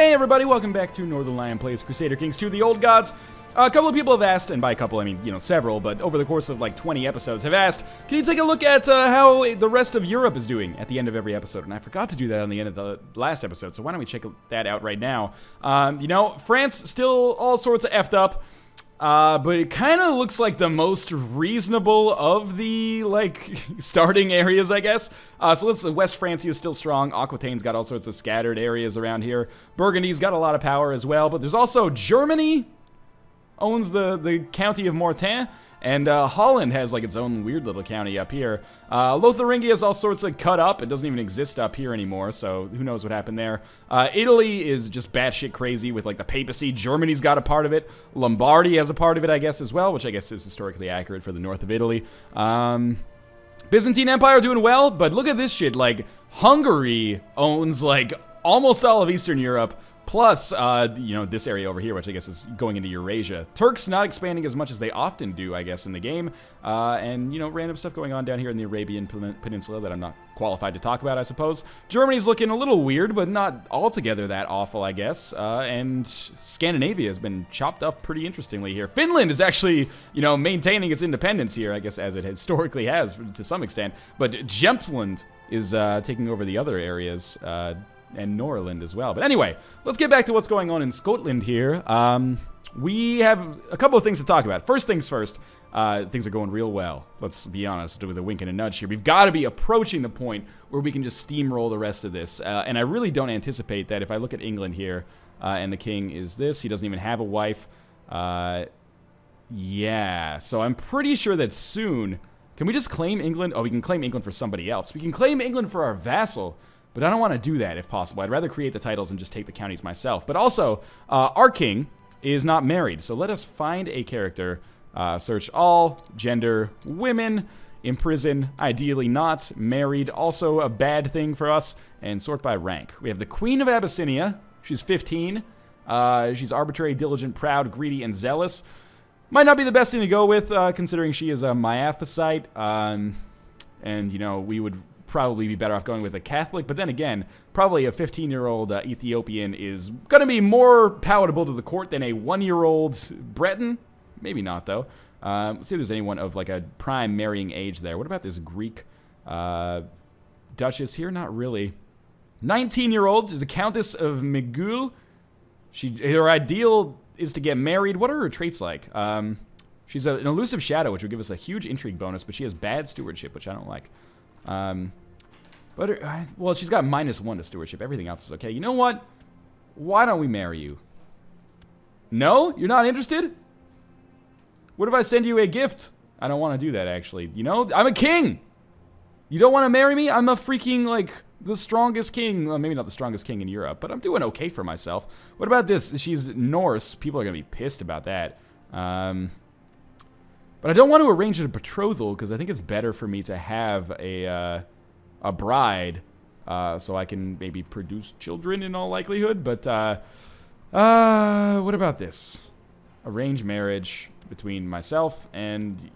Hey everybody, welcome back to Northernlion Plays Crusader Kings 2, The Old Gods. A couple of people have asked, and by a couple I mean, several, but over the course of like 20 episodes have asked, can you take a look at how the rest of Europe is doing at the end of every episode? And I forgot to do that on the end of the last episode, so why don't we check that out right now. France still all sorts of effed up. But it kind of looks like the most reasonable of the, starting areas, I guess. West Francia is still strong. Aquitaine's got all sorts of scattered areas around here. Burgundy's got a lot of power as well. But there's also Germany owns the county of Mortain. And Holland has its own weird little county up here. Lotharingia is all sorts of cut up. It doesn't even exist up here anymore, so who knows what happened there. Italy is just batshit crazy with the papacy. Germany's got a part of it. Lombardy has a part of it, I guess, as well, which I guess is historically accurate for the north of Italy. Byzantine Empire doing well, but look at this shit. Hungary owns almost all of Eastern Europe. Plus, this area over here, which I guess is going into Eurasia. Turks not expanding as much as they often do, I guess, in the game. And random stuff going on down here in the Arabian Peninsula that I'm not qualified to talk about, I suppose. Germany's looking a little weird, but not altogether that awful, I guess. And Scandinavia has been chopped up pretty interestingly here. Finland is actually, maintaining its independence here, I guess, as it historically has to some extent. But Jämtland is taking over the other areas, and Northernlion as well. But anyway, let's get back to what's going on in Scotland here. We have a couple of things to talk about. First things first, things are going real well. Let's be honest, with a wink and a nudge here. We've got to be approaching the point where we can just steamroll the rest of this. And I really don't anticipate that. If I look at England here, and the king is this, he doesn't even have a wife. Yeah, so I'm pretty sure that soon, can we just claim England? Oh, we can claim England for somebody else. We can claim England for our vassal. But I don't want to do that if possible. I'd rather create the titles and just take the counties myself. But also, our king is not married. So let us find a character. Search all, gender, women, imprison, ideally not, married, also a bad thing for us, and sort by rank. We have the Queen of Abyssinia. She's 15. She's arbitrary, diligent, proud, greedy, and zealous. Might not be the best thing to go with, considering she is a Miaphysite. And, we would probably be better off going with a Catholic, but then again, probably a 15-year-old Ethiopian is going to be more palatable to the court than a 1-year-old Breton. Maybe not, though. Let's see if there's anyone of a prime marrying age there. What about this Greek Duchess here? Not really. 19-year-old is the Countess of Megul. Her ideal is to get married. What are her traits like? She's an elusive shadow, which would give us a huge intrigue bonus, but she has bad stewardship, which I don't like. Well, she's got -1 to stewardship. Everything else is okay. You know what? Why don't we marry you? No? You're not interested? What if I send you a gift? I don't want to do that, actually. I'm a king! You don't want to marry me? I'm a freaking, the strongest king. Well, maybe not the strongest king in Europe, but I'm doing okay for myself. What about this? She's Norse. People are going to be pissed about that. But I don't want to arrange a betrothal, because I think it's better for me to have a bride, so I can maybe produce children in all likelihood. But what about this? Arranged marriage between myself and,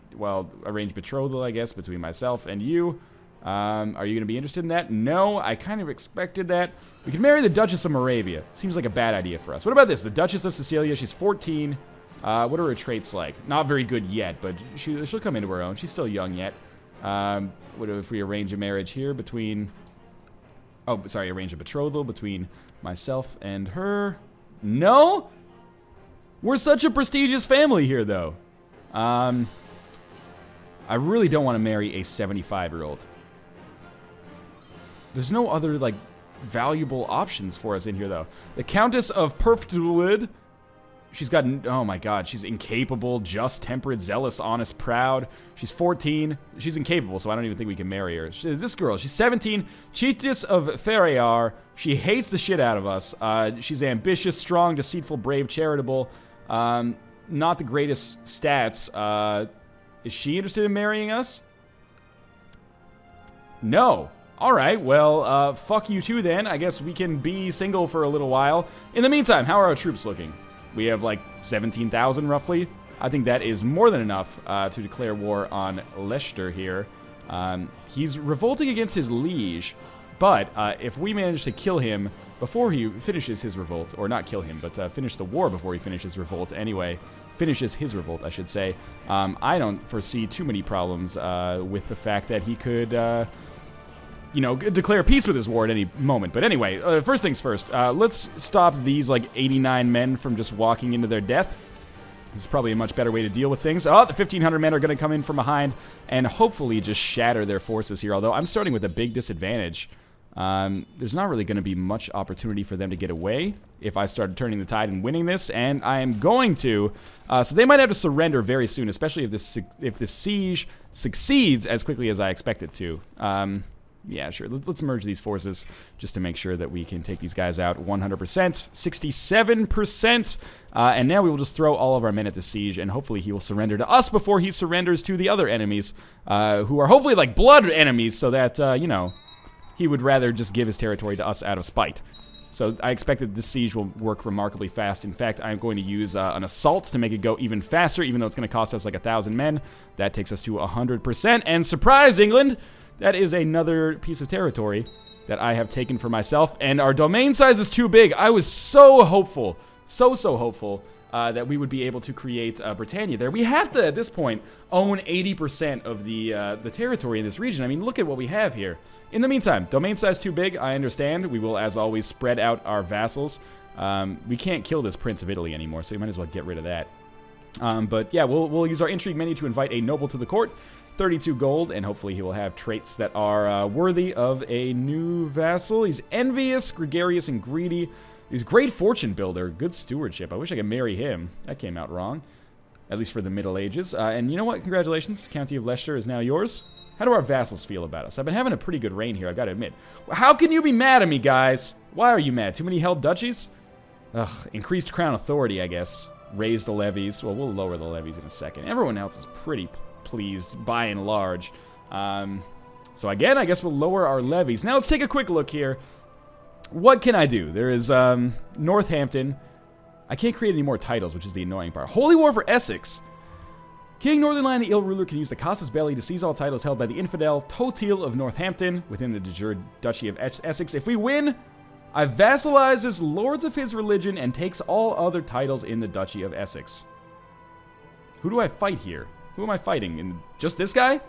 arranged betrothal, I guess, between myself and you. Are you going to be interested in that? No, I kind of expected that. We could marry the Duchess of Moravia. Seems like a bad idea for us. What about this? The Duchess of Sicilia. She's 14. What are her traits like? Not very good yet, but she'll come into her own. She's still young yet. What if we arrange a marriage here between... Oh, sorry, arrange a betrothal between myself and her. No? We're such a prestigious family here, though. I really don't want to marry a 75-year-old. There's no other, valuable options for us in here, though. The Countess of Perftuwood. She's got, oh my god, she's incapable, just, temperate, zealous, honest, proud. She's 14. She's incapable, so I don't even think we can marry her. This girl, she's 17. Cheatus of Ferriar. She hates the shit out of us. She's ambitious, strong, deceitful, brave, charitable. Not the greatest stats. Is she interested in marrying us? No. Alright, well, fuck you too then. I guess we can be single for a little while. In the meantime, how are our troops looking? We have 17,000 roughly. I think that is more than enough to declare war on Leicester here. He's revolting against his liege, but if we manage to kill him, before he finishes his revolt, or not kill him, but finish the war before he finishes revolt anyway. Finishes his revolt, I should say. I don't foresee too many problems with the fact that he could, you know, declare peace with his war at any moment. But anyway, first things first, let's stop these, like, 89 men from just walking into their death. This is probably a much better way to deal with things. Oh, the 1,500 men are going to come in from behind and hopefully just shatter their forces here, although I'm starting with a big disadvantage. There's not really going to be much opportunity for them to get away if I start turning the tide and winning this, and I am going to. So they might have to surrender very soon, especially if this siege succeeds as quickly as I expect it to. Yeah, sure. Let's merge these forces just to make sure that we can take these guys out 100%, 67%. And now we will just throw all of our men at the siege, and hopefully he will surrender to us before he surrenders to the other enemies, who are hopefully like blood enemies, so that, you know, he would rather just give his territory to us out of spite. So I expect that this siege will work remarkably fast. In fact, I'm going to use an assault to make it go even faster, even though it's going to cost us like 1,000 men. That takes us to 100%. And surprise, England! That is another piece of territory that I have taken for myself. And our domain size is too big. I was so hopeful, so hopeful that we would be able to create Britannia there. We have to, at this point, own 80% of the territory in this region. I mean, look at what we have here. In the meantime, domain size too big, I understand. We will, as always, spread out our vassals. We can't kill this Prince of Italy anymore, so we might as well get rid of that. But yeah, we'll use our intrigue menu to invite a noble to the court. 32 gold, and hopefully he will have traits that are worthy of a new vassal. He's envious, gregarious, and greedy. He's great fortune builder, good stewardship. I wish I could marry him. That came out wrong, at least for the Middle Ages. And you know what? Congratulations. County of Leicester is now yours. How do our vassals feel about us? I've been having a pretty good reign here, I've got to admit. How can you be mad at me, guys? Why are you mad? Too many held duchies? Ugh, increased crown authority, I guess. Raise the levies. Well, we'll lower the levies in a second. Everyone else is pretty pleased, by and large. So again, I guess we'll lower our levies. Now let's take a quick look here. What can I do? There is Northampton. I can't create any more titles, which is the annoying part. Holy War for Essex. King Northernlion, the ill ruler, can use the casus belli to seize all titles held by the infidel Totil of Northampton within the de jure Duchy of Essex. If we win, I vassalize as lords of his religion and takes all other titles in the Duchy of Essex. Who do I fight here? Who am I fighting? And just this guy?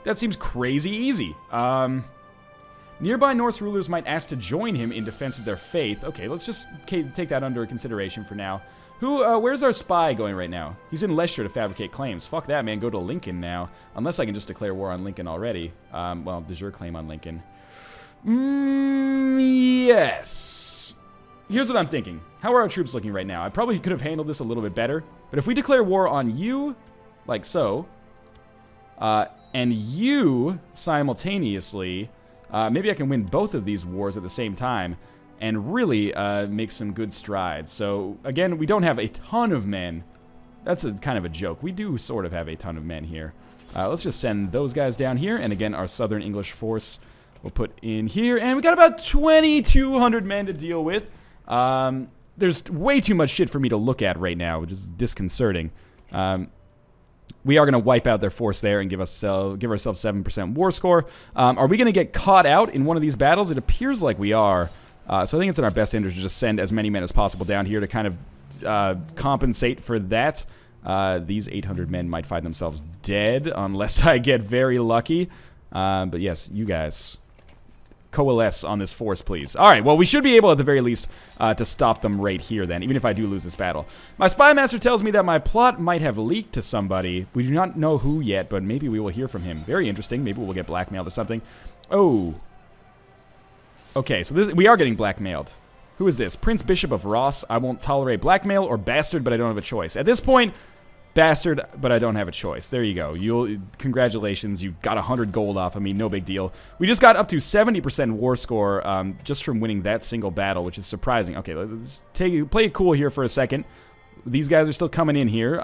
That seems crazy easy. Nearby Norse rulers might ask to join him in defense of their faith. Okay, let's just take that under consideration for now. Where's our spy going right now? He's in Leicester to fabricate claims. Fuck that, man. Go to Lincoln now. Unless I can just declare war on Lincoln already. Well, de jure claim on Lincoln. Yes. Here's what I'm thinking. How are our troops looking right now? I probably could have handled this a little bit better. But if we declare war on you, like so, and you simultaneously, maybe I can win both of these wars at the same time and really make some good strides. So, again, we don't have a ton of men. That's kind of a joke. We do sort of have a ton of men here. Let's just send those guys down here. And again, our Southern English force we'll put in here. And we got about 2,200 men to deal with. There's way too much shit for me to look at right now, which is disconcerting. We are going to wipe out their force there and give ourselves 7% war score. Are we going to get caught out in one of these battles? It appears like we are. So I think it's in our best interest to just send as many men as possible down here to kind of compensate for that. These 800 men might find themselves dead unless I get very lucky. But yes, you guys coalesce on this force, please. All right, well, we should be able at the very least to stop them right here then, even if I do lose this battle. My spy master tells me that my plot might have leaked to somebody. We do not know who yet, but maybe we will hear from him. Very interesting. Maybe we'll get blackmailed or something. Oh. Okay, so we are getting blackmailed. Who is this? Prince Bishop of Ross. I won't tolerate blackmail, or bastard, but I don't have a choice. At this point, bastard, but I don't have a choice. There you go. Congratulations, you got 100 gold off of me. No big deal. We just got up to 70% war score just from winning that single battle, which is surprising. Okay, let's play it cool here for a second. These guys are still coming in here.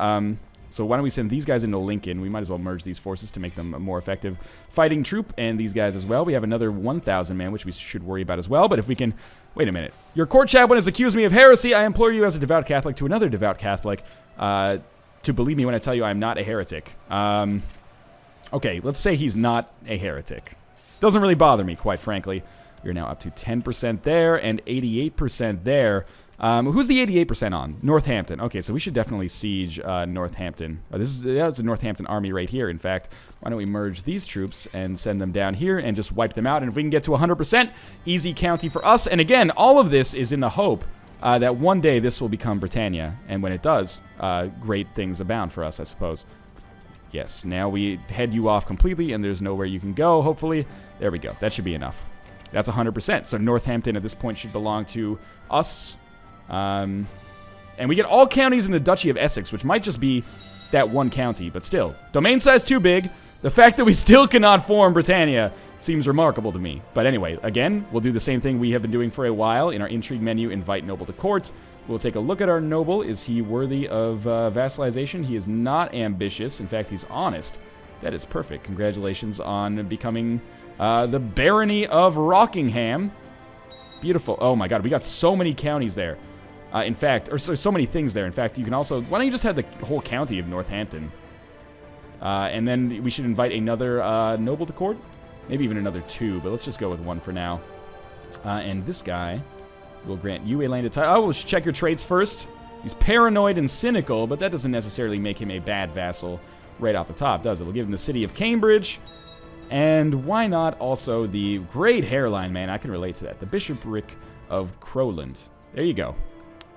So why don't we send these guys into Lincoln? We might as well merge these forces to make them a more effective fighting troop, and these guys as well. We have another 1,000 man, which we should worry about as well. But if we can... Wait a minute. Your court chaplain has accused me of heresy. I implore you as a devout Catholic to another devout Catholic to believe me when I tell you I'm not a heretic. Okay, let's say he's not a heretic. Doesn't really bother me, quite frankly. We're now up to 10% there and 88% there. Who's the 88% on? Northampton. Okay, so we should definitely siege Northampton. That's a Northampton army right here, in fact. Why don't we merge these troops and send them down here and just wipe them out? And if we can get to 100%, easy county for us. And again, all of this is in the hope that one day this will become Britannia. And when it does, great things abound for us, I suppose. Yes, now we head you off completely, and there's nowhere you can go, hopefully. There we go. That should be enough. That's 100%. So Northampton at this point should belong to us. And we get all counties in the Duchy of Essex, which might just be that one county, but still. Domain size too big. The fact that we still cannot form Britannia seems remarkable to me. But anyway, again, we'll do the same thing we have been doing for a while. In our intrigue menu, invite noble to court. We'll take a look at our noble. Is he worthy of vassalization? He is not ambitious. In fact, he's honest. That is perfect. Congratulations on becoming the Barony of Rockingham. Beautiful. Oh my god, we got so many counties there. In fact, or so many things there. In fact, you can also... Why don't you just have the whole county of Northampton? And then we should invite another noble to court. Maybe even another 2, but let's just go with 1 for now. And this guy will grant you a landed title. Oh, we'll check your traits first. He's paranoid and cynical, but that doesn't necessarily make him a bad vassal right off the top, does it? We'll give him the city of Cambridge. And why not also the great hairline, man? I can relate to that. The bishopric of Crowland. There you go.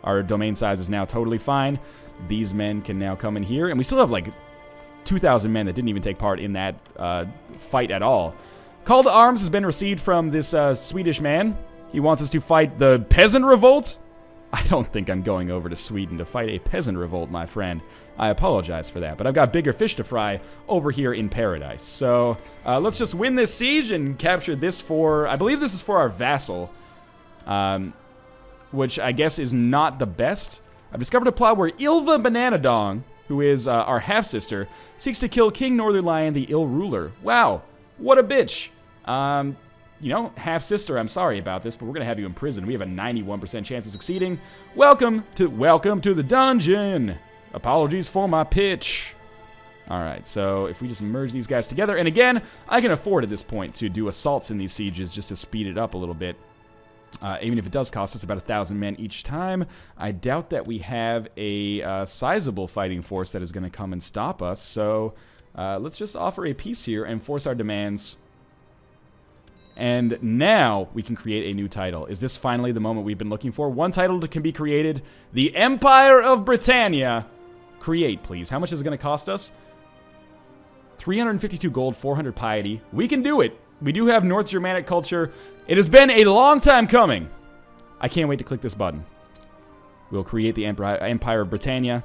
Our domain size is now totally fine. These men can now come in here. And we still have like 2,000 men that didn't even take part in that fight at all. Call to arms has been received from this Swedish man. He wants us to fight the peasant revolt. I don't think I'm going over to Sweden to fight a peasant revolt, my friend. I apologize for that, but I've got bigger fish to fry over here in paradise. So let's just win this siege and capture this for... I believe this is for our vassal. Which I guess is not the best. I've discovered a plot where Ylva Bananadong, who is our half-sister, seeks to kill King Northernlion, the ill ruler. Wow, what a bitch. You know, half-sister, I'm sorry about this, but we're going to have you in prison. We have a 91% chance of succeeding. Welcome to the dungeon. Apologies for my pitch. All right, so if we just merge these guys together, and again, I can afford at this point to do assaults in these sieges just to speed it up a little bit. Even if it does cost us about 1,000 men each time, I doubt that we have a sizable fighting force that is going to come and stop us. So let's just offer a peace here and force our demands. And now we can create a new title. Is this finally the moment we've been looking for? One title that can be created. The Empire of Britannia. Create, please. How much is it going to cost us? 352 gold, 400 piety. We can do it. We do have North Germanic culture. It has been a long time coming. I can't wait to click this button. We'll create the Empire of Britannia.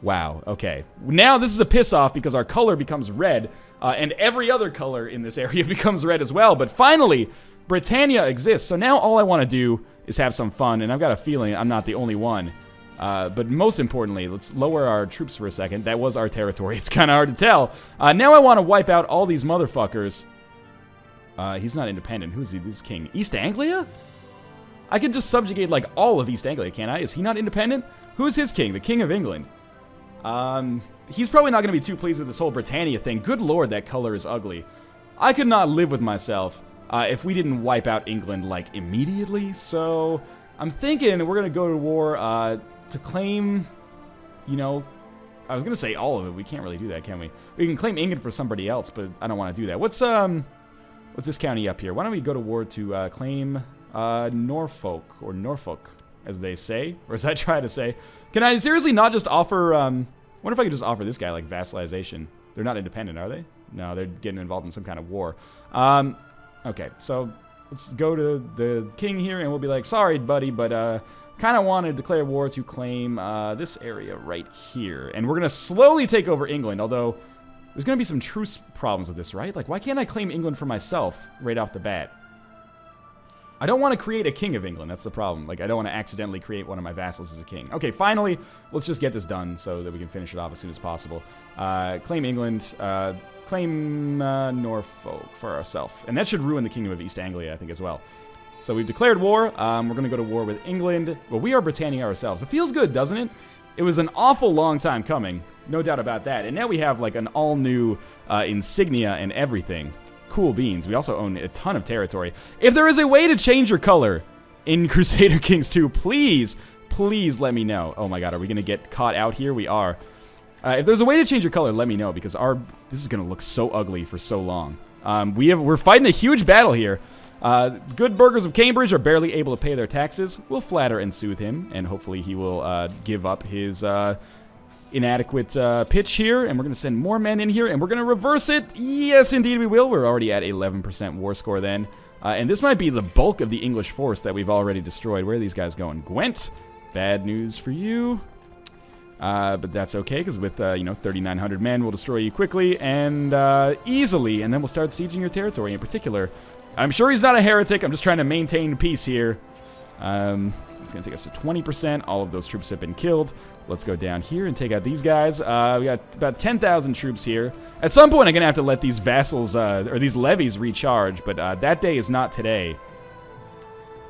Wow, okay. Now this is a piss-off because our color becomes red, and every other color in this area becomes red as well. But finally, Britannia exists. So now all I want to do is have some fun, and I've got a feeling I'm not the only one. But most importantly, let's lower our troops for a second. That was our territory. It's kind of hard to tell. Now I want to wipe out all these motherfuckers. He's not independent. Who's he? This king? East Anglia? I can just subjugate, like, all of East Anglia, can't I? Is he not independent? Who's his king? The King of England. He's probably not going to be too pleased with this whole Britannia thing. Good lord, that color is ugly. I could not live with myself if we didn't wipe out England, like, immediately. So I'm thinking we're going to go to war to claim, you know, I was going to say all of it. We can't really do that, can we? We can claim England for somebody else, but I don't want to do that. What's this county up here? Why don't we go to war to claim Norfolk, or Norfolk, as they say, or as I try to say. Can I seriously not just offer, what if I could just offer this guy, like, vassalization? They're not independent, are they? No, they're getting involved in some kind of war. Okay, so let's go to the king here, and we'll be like, sorry, buddy, but kind of want to declare war to claim this area right here. And we're going to slowly take over England, although there's going to be some truce problems with this, right? Like, why can't I claim England for myself right off the bat? I don't want to create a king of England. That's the problem. Like, I don't want to accidentally create one of my vassals as a king. Okay, finally, let's just get this done so that we can finish it off as soon as possible. Claim England. Claim Norfolk for ourselves. And that should ruin the Kingdom of East Anglia, I think, as well. So we've declared war. We're going to go to war with England. Well, we are Britannia ourselves. It feels good, doesn't it? It was an awful long time coming. No doubt about that. And now we have, like, an all-new insignia and everything. cool beans. We also own a ton of territory. If there is a way to change your color in Crusader Kings 2, please let me know. Oh my god, are we going to get caught out here? We are. If there's a way to change your color, let me know, because this is going to look so ugly for so long. We're fighting a huge battle here. Good burghers of Cambridge are barely able to pay their taxes. We'll flatter and soothe him, and hopefully he will give up his inadequate pitch here, and we're going to send more men in here, and we're going to reverse it. Yes, indeed we will. We're already at 11% war score then. And this might be the bulk of the English force that we've already destroyed. Where are these guys going? Gwent, bad news for you. But that's okay, because with, 3,900 men, we'll destroy you quickly and easily, and then we'll start sieging your territory in particular. I'm sure he's not a heretic. I'm just trying to maintain peace here. It's going to take us to 20%. All of those troops have been killed. Let's go down here and take out these guys. We got about 10,000 troops here. At some point, I'm going to have to let these vassals, or these levies recharge, but that day is not today.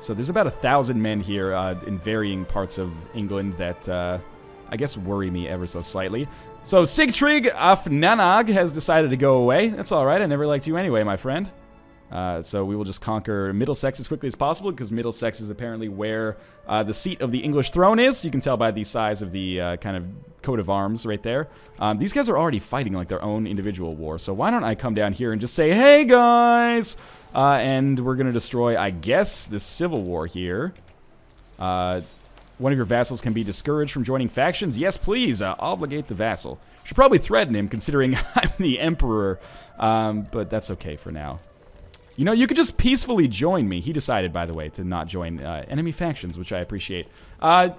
So there's about 1,000 men here in varying parts of England that, I guess, worry me ever so slightly. So Sigtrig af Nanag has decided to go away. That's all right. I never liked you anyway, my friend. So we will just conquer Middlesex as quickly as possible, because Middlesex is apparently where the seat of the English throne is. You can tell by the size of the kind of coat of arms right there. These guys are already fighting like their own individual war, so why don't I come down here and just say, hey guys! And we're going to destroy, I guess, this civil war here. One of your vassals can be discouraged from joining factions. Yes, please, obligate the vassal. Should probably threaten him, considering I'm the emperor, but that's okay for now. You know, you could just peacefully join me. He decided, by the way, to not join enemy factions, which I appreciate.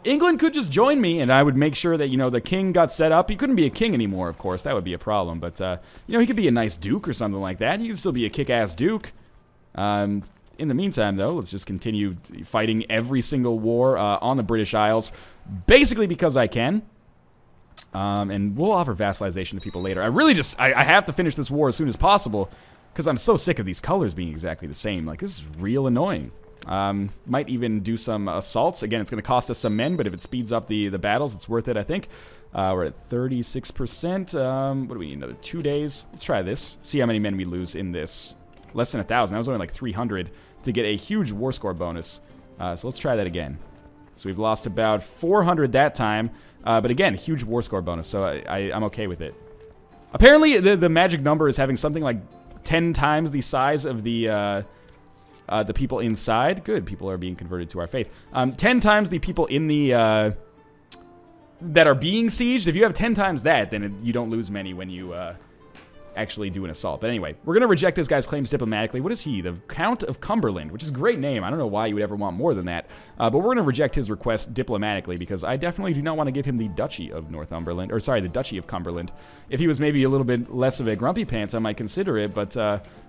England could just join me, and I would make sure that, the king got set up. He couldn't be a king anymore, of course. That would be a problem. But, he could be a nice duke or something like that. He could still be a kick-ass duke. In the meantime, though, let's just continue fighting every single war on the British Isles, basically because I can. And we'll offer vassalization to people later. I have to finish this war as soon as possible, because I'm so sick of these colors being exactly the same. Like, this is real annoying. Might even do some assaults. Again, it's going to cost us some men, but if it speeds up the battles, it's worth it, I think. We're at 36%. What do we need? Another 2 days? Let's try this. See how many men we lose in this. Less than 1,000. That was only like 300 to get a huge war score bonus. So let's try that again. So we've lost about 400 that time. But again, huge war score bonus, so I'm okay with it. Apparently, the magic number is having something like 10 times the size of the people inside. Good, people are being converted to our faith. 10 times the people in the that are being sieged. If you have 10 times that, then you don't lose many when you actually do an assault. But anyway, we're gonna reject this guy's claims diplomatically. What is he? The Count of Cumberland, which is a great name. I don't know why you would ever want more than that. But we're gonna reject his request diplomatically, because I definitely do not want to give him the Duchy of Northumberland, or sorry, the Duchy of Cumberland. If he was maybe a little bit less of a grumpy pants, I might consider it, but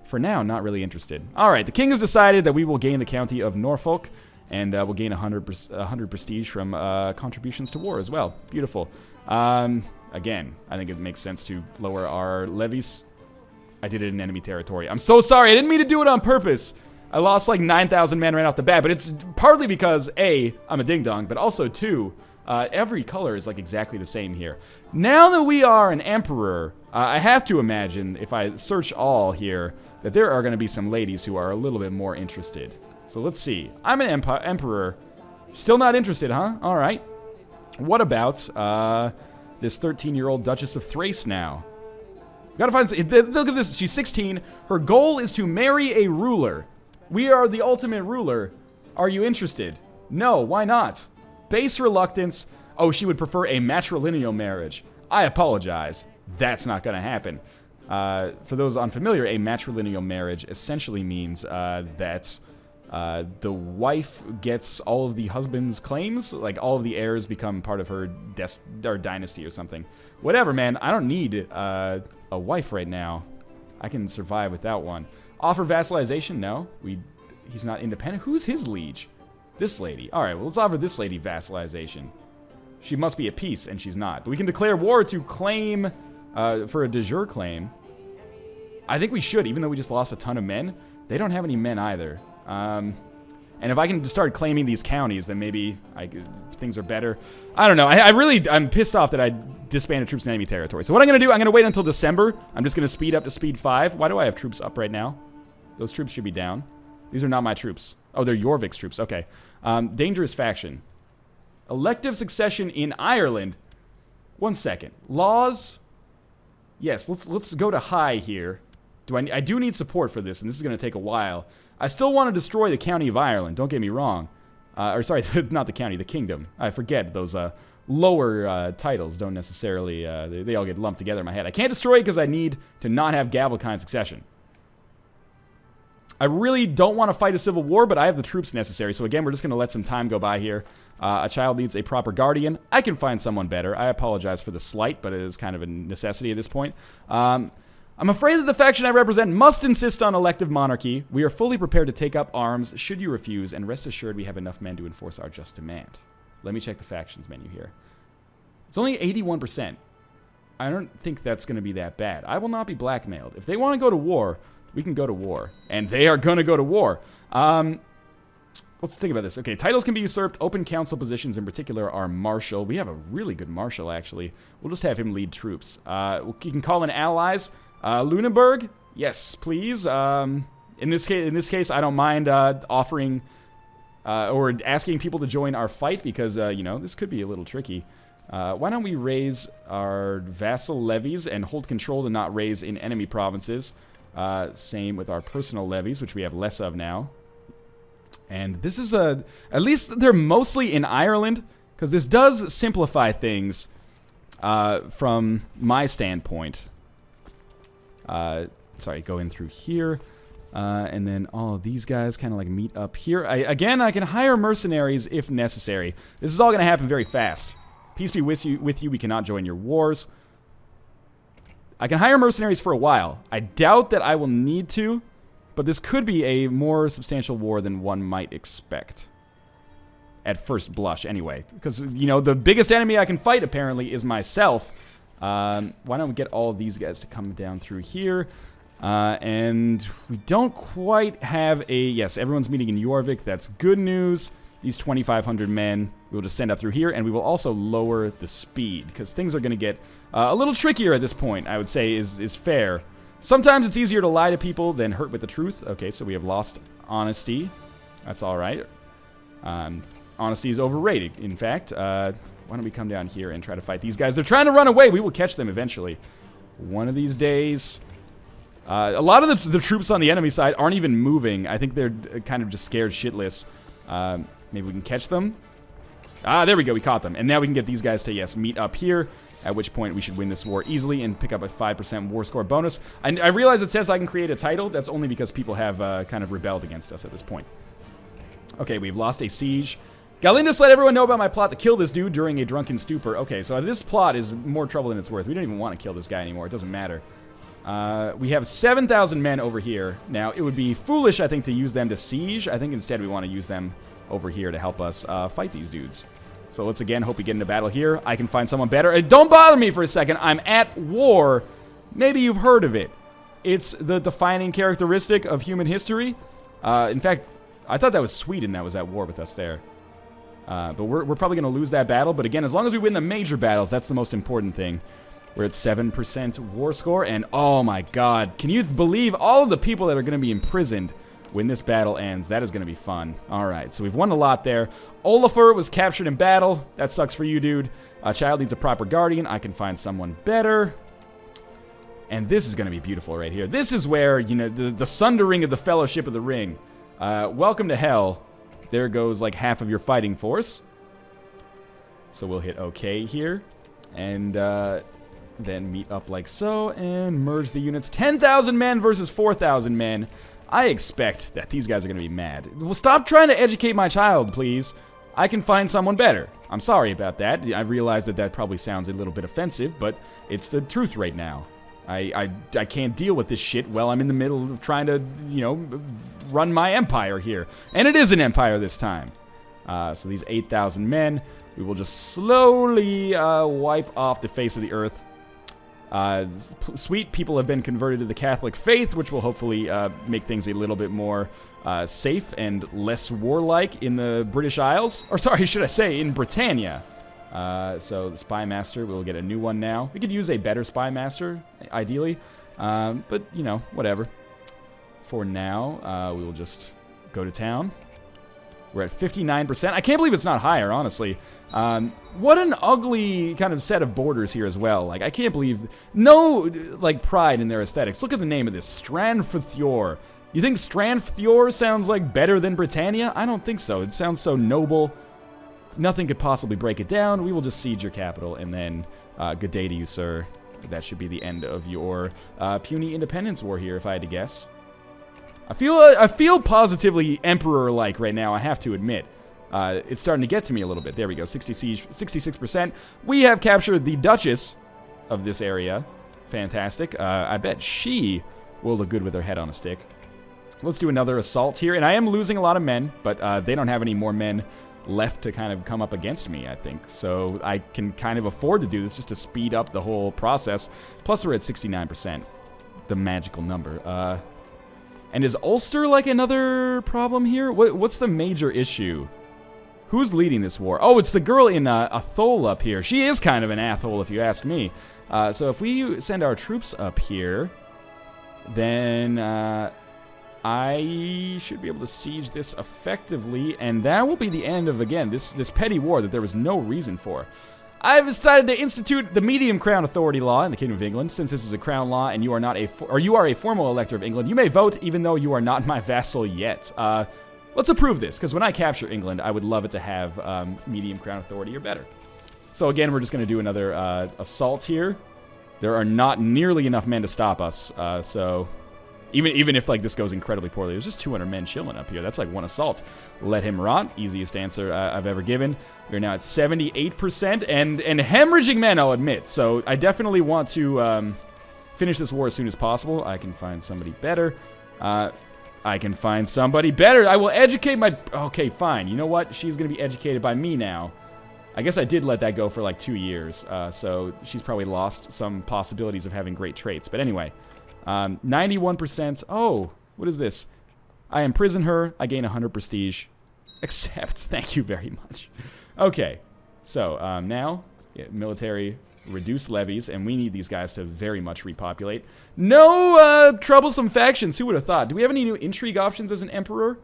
for now, not really interested. All right, the king has decided that we will gain the county of Norfolk, and we'll gain 100 prestige from contributions to war as well. Beautiful. Again, I think it makes sense to lower our levies. I did it in enemy territory. I'm so sorry. I didn't mean to do it on purpose. I lost like 9,000 men right off the bat, but it's partly because, A, I'm a ding-dong, but also, 2, every color is like exactly the same here. Now that we are an emperor, I have to imagine, if I search all here, that there are going to be some ladies who are a little bit more interested. So let's see. I'm an emperor. Still not interested, huh? All right. What about this 13-year-old Duchess of Thrace now? Gotta find... Look at this. She's 16. Her goal is to marry a ruler. We are the ultimate ruler. Are you interested? No, why not? Base reluctance. Oh, she would prefer a matrilineal marriage. I apologize. That's not gonna happen. For those unfamiliar, a matrilineal marriage essentially means that the wife gets all of the husband's claims, like all of the heirs become part of her dynasty or something. Whatever, man. I don't need a wife right now. I can survive without one. Offer vassalization? No. He's not independent. Who's his liege? This lady. All right, well, let's offer this lady vassalization. She must be at peace, and she's not. But we can declare war to claim, for a de jure claim. I think we should, even though we just lost a ton of men. They don't have any men either. And if I can start claiming these counties, then maybe things are better. I don't know. I'm pissed off that I disbanded troops in enemy territory. So what I'm going to do, I'm going to wait until December. I'm just going to speed up to speed 5. Why do I have troops up right now? Those troops should be down. These are not my troops. Oh, they're Jorvik's troops. Okay. Dangerous faction. Elective succession in Ireland. 1 second. Laws. Yes, let's go to high here. I do need support for this, and this is going to take a while. I still want to destroy the county of Ireland. Don't get me wrong. Or sorry, not the county, the kingdom. I forget those lower titles don't necessarily, they all get lumped together in my head. I can't destroy it because I need to not have Gavelkind succession. I really don't want to fight a civil war, but I have the troops necessary. So again, we're just going to let some time go by here. A child needs a proper guardian. I can find someone better. I apologize for the slight, but it is kind of a necessity at this point. I'm afraid that the faction I represent must insist on elective monarchy. We are fully prepared to take up arms should you refuse, and rest assured we have enough men to enforce our just demand. Let me check the factions menu here. It's only 81%. I don't think that's going to be that bad. I will not be blackmailed. If they want to go to war, we can go to war. And they are going to go to war. Let's think about this. Okay, titles can be usurped. Open council positions in particular are marshal. We have a really good marshal, actually. We'll just have him lead troops. You can call in allies. Lunenburg? Yes, please. In this case, I don't mind offering or asking people to join our fight because, you know, this could be a little tricky. Why don't we raise our vassal levies and hold control to not raise in enemy provinces? Same with our personal levies, which we have less of now. And this is at least they're mostly in Ireland, because this does simplify things from my standpoint. Sorry, go in through here. And then all of these guys kind of like meet up here. Again, I can hire mercenaries if necessary. This is all going to happen very fast. Peace be with you. We cannot join your wars. I can hire mercenaries for a while. I doubt that I will need to, but this could be a more substantial war than one might expect. At first blush, anyway. Because, you know, the biggest enemy I can fight, apparently, is myself. Why don't we get all of these guys to come down through here? And we don't quite have a... Yes, everyone's meeting in Jorvik. That's good news. These 2,500 men, we'll just send up through here, and we will also lower the speed, because things are going to get a little trickier at this point, I would say, is fair. Sometimes it's easier to lie to people than hurt with the truth. Okay, so we have lost honesty. That's all right. Honesty is overrated, in fact. Why don't we come down here and try to fight these guys? They're trying to run away. We will catch them eventually. One of these days. A lot of the troops on the enemy side aren't even moving. I think they're kind of just scared shitless. Maybe we can catch them. There we go. We caught them. And now we can get these guys to, yes, meet up here, at which point we should win this war easily and pick up a 5% war score bonus. I realize it says I can create a title. That's only because people have kind of rebelled against us at this point. Okay, we've lost a siege. Galindus let everyone know about my plot to kill this dude during a drunken stupor. Okay, so this plot is more trouble than it's worth. We don't even want to kill this guy anymore. It doesn't matter. We have 7,000 men over here. Now, it would be foolish, I think, to use them to siege. I think instead we want to use them over here to help us fight these dudes. So let's again hope we get into battle here. I can find someone better. Don't bother me for a second. I'm at war. Maybe you've heard of it. It's the defining characteristic of human history. In fact, I thought that was Sweden that was at war with us there. But we're probably going to lose that battle. But again, as long as we win the major battles, that's the most important thing. We're at 7% war score. And oh my god, can you believe all of the people that are going to be imprisoned when this battle ends? That is going to be fun. Alright, so we've won a lot there. Olafur was captured in battle. That sucks for you, dude. A child needs a proper guardian. I can find someone better. And this is going to be beautiful right here. This is where, you know, the sundering of the Fellowship of the Ring. Welcome to hell. There goes like half of your fighting force. So we'll hit OK here. And then meet up like so and merge the units. 10,000 men versus 4,000 men. I expect that these guys are going to be mad. Well, stop trying to educate my child, please. I can find someone better. I'm sorry about that. I realize that that probably sounds a little bit offensive, but it's the truth right now. I can't deal with this shit while I'm in the middle of trying to, you know, run my empire here. And it is an empire this time. So these 8,000 men, we will just slowly wipe off the face of the earth. Sweet people have been converted to the Catholic faith, which will hopefully make things a little bit more safe and less warlike in the British Isles. Or sorry, should I say, in Britannia. So the Spy Master, we'll get a new one now. We could use a better Spy Master, ideally. But, you know, whatever. for now. We will just go to town. We're at 59%. I can't believe it's not higher, honestly. What an ugly kind of set of borders here as well. Like, I can't believe... No, like, pride in their aesthetics. Look at the name of this. Stranfjord. You think Stranfjord sounds, like, better than Britannia? I don't think so. It sounds so noble. Nothing could possibly break it down. We will just siege your capital, and then good day to you, sir. That should be the end of your puny independence war here, if I had to guess. I feel positively emperor-like right now, I have to admit. It's starting to get to me a little bit. There we go, 66%. We have captured the Duchess of this area. Fantastic. I bet she will look good with her head on a stick. Let's do another assault here. And I am losing a lot of men, but they don't have any more men left to kind of come up against me, I think. So I can kind of afford to do this just to speed up the whole process. Plus, we're at 69%. The magical number. And is Ulster like another problem here? What's the major issue? Who's leading this war? Oh, it's the girl in Athol up here. She is kind of an Athol, if you ask me. So if we send our troops up here, then I should be able to siege this effectively, and that will be the end of, again, this petty war that there was no reason for. I've decided to institute the medium crown authority law in the Kingdom of England. Since this is a crown law and you are not you are a formal elector of England, you may vote even though you are not my vassal yet. Let's approve this, because when I capture England, I would love it to have medium crown authority or better. So again, we're just going to do another assault here. There are not nearly enough men to stop us, so even if like this goes incredibly poorly, there's just 200 men chilling up here. That's like one assault. Let him rot. Easiest answer I've ever given. We're now at 78% and hemorrhaging men, I'll admit. So I definitely want to finish this war as soon as possible. I can find somebody better. I can find somebody better. I will educate my... Okay, fine. You know what? She's going to be educated by me now. I guess I did let that go for like 2 years. So she's probably lost some possibilities of having great traits. But anyway, 91%. Oh, what is this? I imprison her. I gain 100 prestige. Accept. Thank you very much. Okay. So now, military... reduce levies, and we need these guys to very much repopulate. No troublesome factions, who would have thought? Do we have any new intrigue options as an emperor?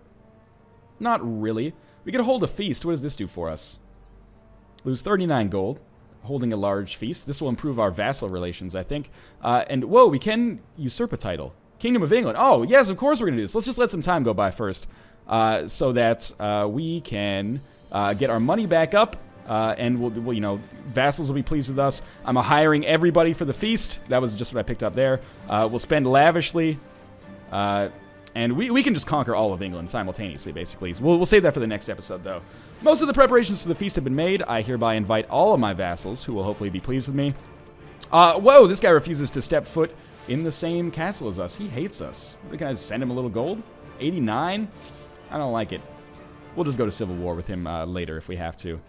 Not really. We could hold a feast. What does this do for us? Lose 39 gold, holding a large feast. This will improve our vassal relations, I think. And, whoa, we can usurp a title. Kingdom of England. Oh, yes, of course we're going to do this. Let's just let some time go by first, so that we can get our money back up. And we'll, you know, vassals will be pleased with us. I'm hiring everybody for the feast. That was just what I picked up there. We'll spend lavishly. And we can just conquer all of England simultaneously, basically. So we'll save that for the next episode, though. Most of the preparations for the feast have been made. I hereby invite all of my vassals, who will hopefully be pleased with me. Whoa, this guy refuses to step foot in the same castle as us. He hates us. Can I just send him a little gold? 89? I don't like it. We'll just go to civil war with him later if we have to.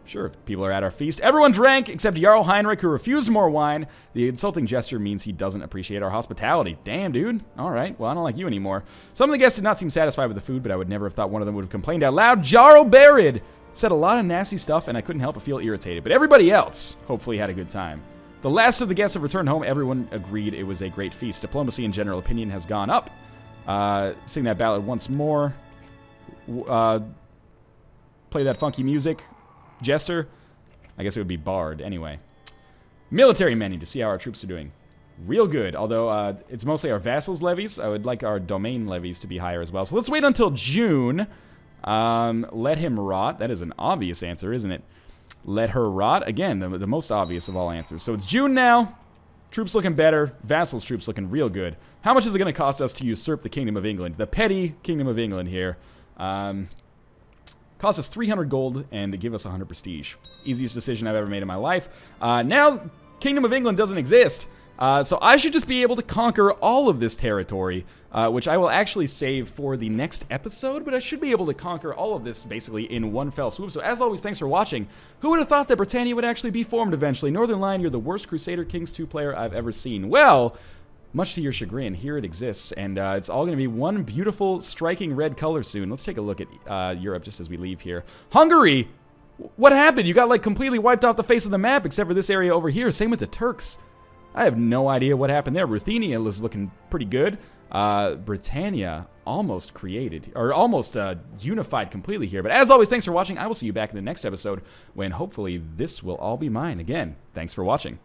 Sure, people are at our feast. Everyone drank except Jarl Heinrich, who refused more wine. The insulting gesture means he doesn't appreciate our hospitality. Damn, dude. All right, well, I don't like you anymore. Some of the guests did not seem satisfied with the food, but I would never have thought one of them would have complained out loud. Jarl Barid said a lot of nasty stuff, and I couldn't help but feel irritated. But everybody else hopefully had a good time. The last of the guests have returned home. Everyone agreed it was a great feast. Diplomacy and general opinion has gone up. Sing that ballad once more. Play that funky music. Jester? I guess it would be Bard. Anyway. Military menu to see how our troops are doing. Real good. Although it's mostly our vassals' levies. I would like our domain levies to be higher as well. So let's wait until June. Let him rot. That is an obvious answer, isn't it? Let her rot. Again, the most obvious of all answers. So it's June now. Troops looking better. Vassals' troops looking real good. How much is it going to cost us to usurp the Kingdom of England? The petty Kingdom of England here. Cost us 300 gold and give us 100 prestige. Easiest decision I've ever made in my life. Now, Kingdom of England doesn't exist. So I should just be able to conquer all of this territory, which I will actually save for the next episode, but I should be able to conquer all of this basically in one fell swoop. So as always, thanks for watching. Who would have thought that Britannia would actually be formed eventually? Northernlion, you're the worst Crusader Kings 2 player I've ever seen. Well, much to your chagrin, here it exists, and it's all going to be one beautiful, striking red color soon. Let's take a look at Europe just as we leave here. Hungary! What happened? You got, like, completely wiped off the face of the map, except for this area over here. Same with the Turks. I have no idea what happened there. Ruthenia is looking pretty good. Britannia almost created, or almost unified completely here. But as always, thanks for watching. I will see you back in the next episode when hopefully this will all be mine. Again, thanks for watching.